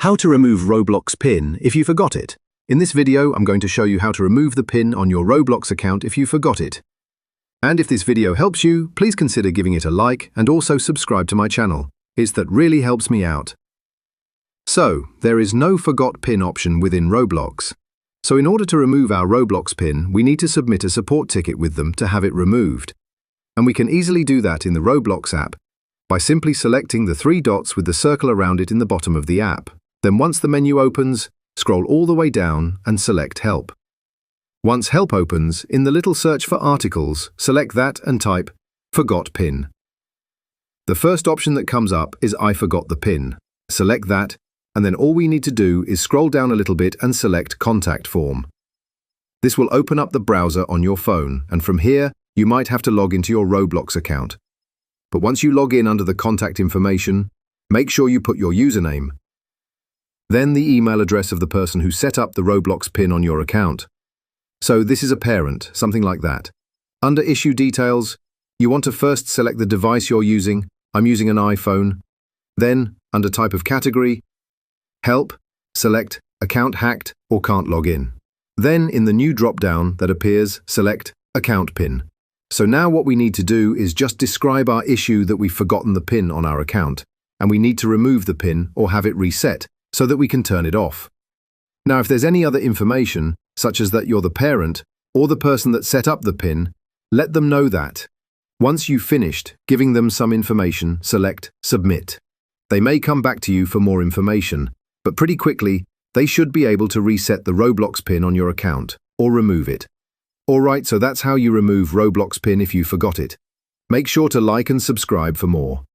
How to remove Roblox PIN if you forgot it. In this video, I'm going to show you how to remove the PIN on your Roblox account if you forgot it. And if this video helps you, please consider giving it a like and also subscribe to my channel. That really helps me out. So, there is no forgot PIN option within Roblox. So in order to remove our Roblox PIN, we need to submit a support ticket with them to have it removed. And we can easily do that in the Roblox app by simply selecting the three dots with the circle around it in the bottom of the app. Then once the menu opens, scroll all the way down and select Help. Once Help opens, in the little search for articles, select that and type Forgot PIN. The first option that comes up is I forgot the PIN. Select that, and then all we need to do is scroll down a little bit and select Contact Form. This will open up the browser on your phone, and from here, you might have to log into your Roblox account. But once you log in under the contact information, make sure you put your username. Then the email address of the person who set up the Roblox PIN on your account. So this is a parent, something like that. Under Issue Details, you want to first select the device you're using. I'm using an iPhone. Then, under Type of Category, Help, select Account Hacked or Can't Log In. Then, in the new drop-down that appears, select Account PIN. So now what we need to do is just describe our issue that we've forgotten the PIN on our account, and we need to remove the PIN or have it reset so that we can turn it off. Now, if there's any other information, such as that you're the parent or the person that set up the PIN, let them know that. Once you've finished giving them some information, select Submit. They may come back to you for more information, but pretty quickly, they should be able to reset the Roblox PIN on your account or remove it. Alright, so that's how you remove Roblox PIN if you forgot it. Make sure to like and subscribe for more.